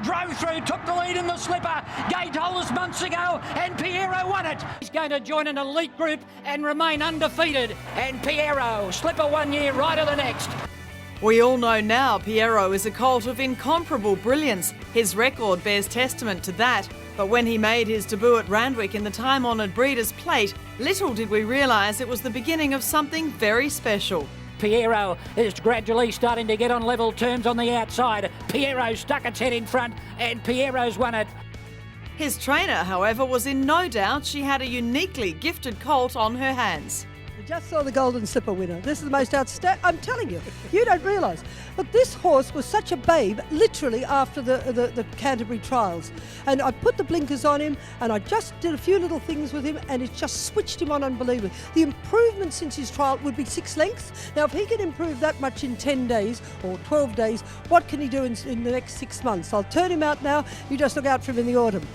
drove through, took the lead in the slipper. Gate holders months ago, and Pierro won it. He's going to join an elite group and remain undefeated. And Pierro, slipper 1 year, Ryder the next. We all know now Pierro is a colt of incomparable brilliance. His record bears testament to that. But when he made his debut at Randwick in the time-honoured Breeders' Plate, little did we realise it was the beginning of something very special. Pierro is gradually starting to get on level terms on the outside. Pierro stuck its head in front, and Pierro's won it. His trainer, however, was in no doubt she had a uniquely gifted colt on her hands. I just saw the Golden Slipper winner. This is the most outstanding. I'm telling you, you don't realise. But this horse was such a babe, literally after the Canterbury trials. And I put the blinkers on him, and I just did a few little things with him, and it just switched him on unbelievably. The improvement since his trial would be 6 lengths. Now, if he can improve that much in 10 days or 12 days, what can he do in the next 6 months? I'll turn him out now. You just look out for him in the autumn.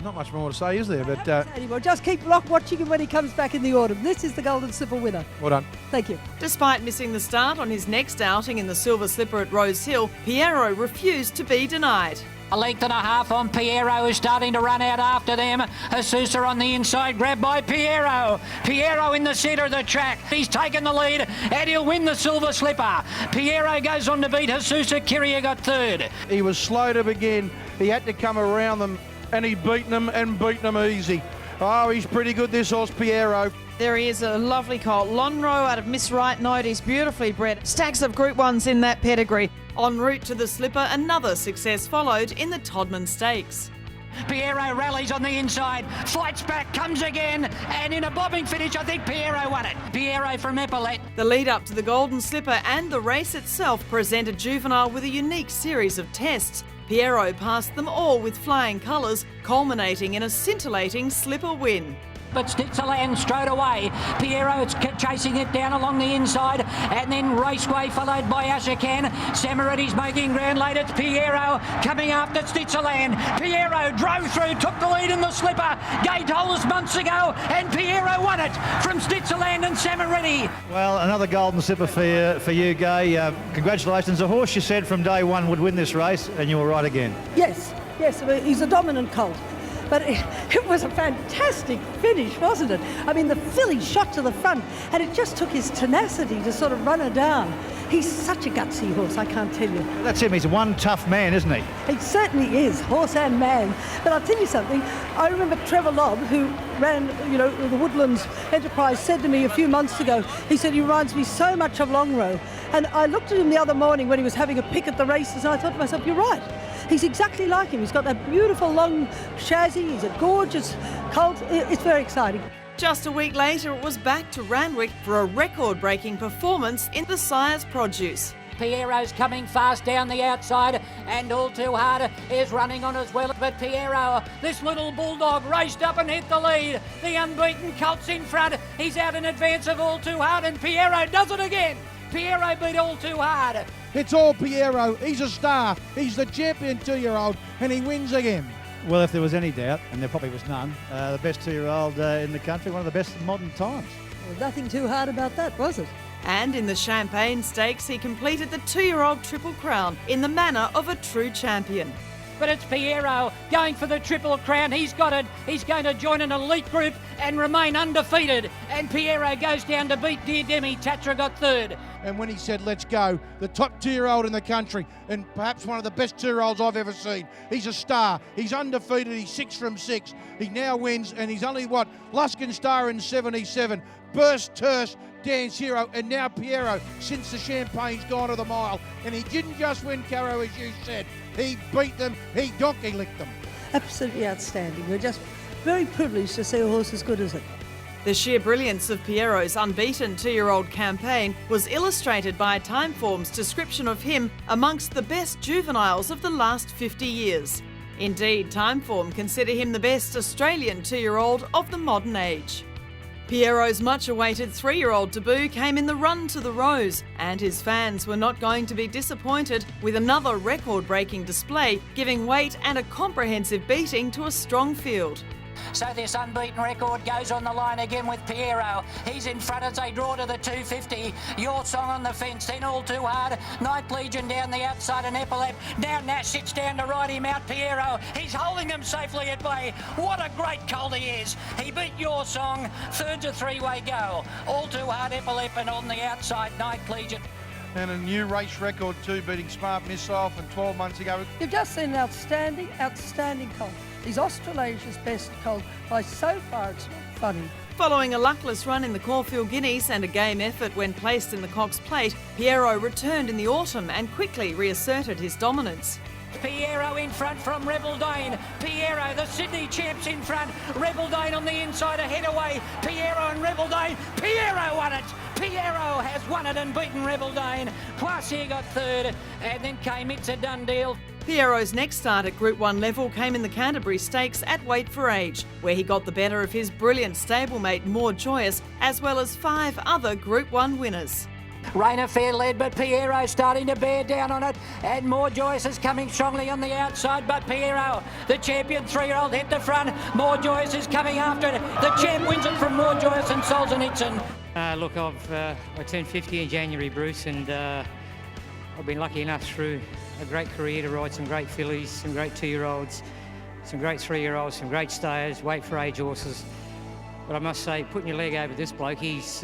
Not much more to say, is there? But anymore. Just keep watching him when he comes back in the autumn. This is the Golden Slipper winner. Well done. Thank you. Despite missing the start on his next outing in the Silver Slipper at Rose Hill, Pierro refused to be denied. A length and a half on Pierro, is starting to run out after them. Asusa on the inside, grabbed by Pierro. Pierro in the centre of the track. He's taken the lead, and he'll win the Silver Slipper. Pierro goes on to beat Asusa. Kyria got third. he was slow to begin. He had to come around them, and he beaten them easy. Oh, he's pretty good, this horse, Pierro. There he is, a lovely colt. Lonro out of Miss Right Note. He's beautifully bred. Stacks of Group 1s in that pedigree. En route to the Slipper, another success followed in the Todman Stakes. Pierro rallies on the inside, fights back, comes again, and in a bobbing finish, I think Pierro won it. Pierro from Epaulet. The lead up to the Golden Slipper and the race itself presented Juvenile with a unique series of tests. Pierro passed them all with flying colours, culminating in a scintillating Slipper win. But Stitzerland straight away. Pierro's chasing it down along the inside, and then Raceway followed by Ashakan. Samaritti's making ground late. It's Pierro coming after Stitzerland. Pierro drove through, took the lead in the slipper. Gate holders months ago, and Pierro won it from Stitzerland and Samaritti. Well, another Golden Slipper for you, Gay. Congratulations. A horse you said from day one would win this race, and you were right again. Yes, he's a dominant colt. But it was a fantastic finish, wasn't it? I mean, the filly shot to the front, and it just took his tenacity to sort of run her down. He's such a gutsy horse, I can't tell you. That's him. He's one tough man, isn't he? He certainly is, horse and man. But I'll tell you something. I remember Trevor Lobb, who ran, the Woodlands Enterprise, said to me a few months ago, he said, he reminds me so much of Longrow. And I looked at him the other morning when he was having a pick at the races, and I thought to myself, you're right. He's exactly like him. He's got that beautiful long chassis. He's a gorgeous colt. It's very exciting. Just a week later, it was back to Randwick for a record-breaking performance in the Sire's Produce. Pierro's coming fast down the outside, and All Too Hard is running on as well. But Pierro, this little bulldog, raced up and hit the lead. The unbeaten colt's in front. He's out in advance of All Too Hard, and Pierro does it again. Pierro beat All Too Hard. It's all Pierro. He's a star. He's the champion 2-year-old, and he wins again. Well, if there was any doubt, and there probably was none, the best 2-year-old in the country, one of the best in modern times. Well, nothing too hard about that, was it? And in the Champagne Stakes, he completed the 2-year-old Triple Crown in the manner of a true champion. But it's Pierro going for the Triple Crown. He's got it. He's going to join an elite group and remain undefeated. And Pierro goes down to beat Dear Demi. Tatra got third. And when he said, let's go, the top 2-year-old in the country, and perhaps one of the best 2-year-olds I've ever seen. He's a star. He's undefeated. He's 6 from 6. He now wins, and he's only, Luskin Star in 77. Burst, Terse, Dance Hero, and now Pierro, since the Champagne's gone to the mile. And he didn't just win, Caro, as you said. He beat them. He donkey licked them. Absolutely outstanding. We're just very privileged to see a horse as good as it. The sheer brilliance of Pierro's unbeaten 2-year-old campaign was illustrated by Timeform's description of him amongst the best juveniles of the last 50 years. Indeed, Timeform consider him the best Australian 2-year-old of the modern age. Pierro's much-awaited 3-year-old debut came in the run to the Rose, and his fans were not going to be disappointed with another record-breaking display, giving weight and a comprehensive beating to a strong field. So this unbeaten record goes on the line again with Pierro. He's in front as they draw to the 250. Your Song on the fence, then All Too Hard. Night Legion down the outside and Epilep. Now Nash sits down to ride him out. Pierro, he's holding them safely at bay. What a great colt he is. He beat Your Song. Third's a three-way go. All Too Hard, Epilep, and on the outside, Night Legion. And a new race record too, beating Smart Missile from 12 months ago. You've just seen an outstanding colt. He's Australasia's best colt by so far. It's not funny. Following a luckless run in the Caulfield Guineas and a game effort when placed in the Cox Plate, Pierro returned in the autumn and quickly reasserted his dominance. Pierro in front from Rebel Dane. Pierro, the Sydney champs in front. Rebel Dane on the inside, ahead away. Pierro and Rebel Dane. Pierro won it. Pierro has won it and beaten Rebel Dane. Plus he got third, and then came It's a Done Deal. Pierro's next start at Group 1 level came in the Canterbury Stakes at Weight for Age, where he got the better of his brilliant stablemate More Joyous, as well as 5 other Group 1 winners. Rain Affair led, but Pierro starting to bear down on it, and More Joyous is coming strongly on the outside, but Pierro, the champion 3-year-old, hit the front. More Joyous is coming after it. The champ wins it from More Joyous and Solzhenitsyn. Look, I turned 50 in January, Bruce, and I've been lucky enough through a great career to ride some great fillies, some great 2-year-olds, some great 3-year-olds, some great stayers, Weight for Age horses. But I must say, putting your leg over this bloke, he's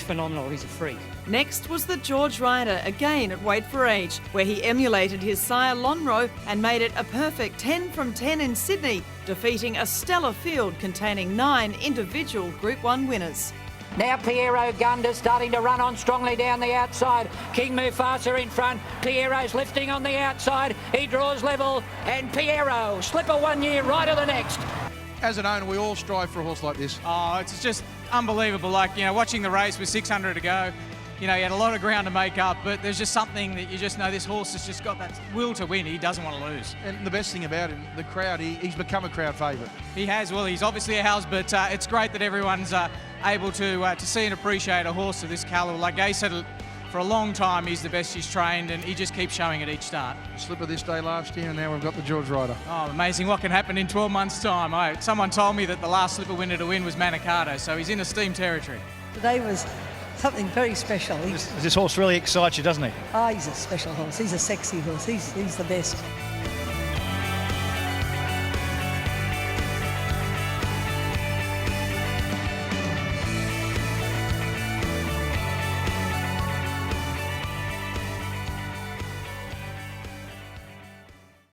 phenomenal. He's a freak. Next was the George Ryder, again at Weight for Age, where he emulated his sire Lonhro and made it a perfect 10 from 10 in Sydney, defeating a stellar field containing 9 individual Group 1 winners. Now Pierro Gunda starting to run on strongly down the outside. King Mufasa in front. Pierro's lifting on the outside. He draws level, and Pierro, slipper 1 year, Ryder the next. As an owner, we all strive for a horse like this. Oh, it's just unbelievable. Like, watching the race with 600 to go, he had a lot of ground to make up, but there's just something that you just know this horse has just got that will to win. He doesn't want to lose. And the best thing about him, the crowd, he's become a crowd favourite. He has. Well, he's obviously a house, but it's great that everyone's able to see and appreciate a horse of this calibre. Like Gay said, for a long time, he's the best he's trained, and he just keeps showing it each start. Slipper this day last year, and now we've got the George Ryder. Oh, amazing what can happen in 12 months' time. Someone told me that the last slipper winner to win was Manicato, so he's in esteemed territory. Today was something very special. This horse really excites you, doesn't he? He's a special horse. He's a sexy horse. He's the best.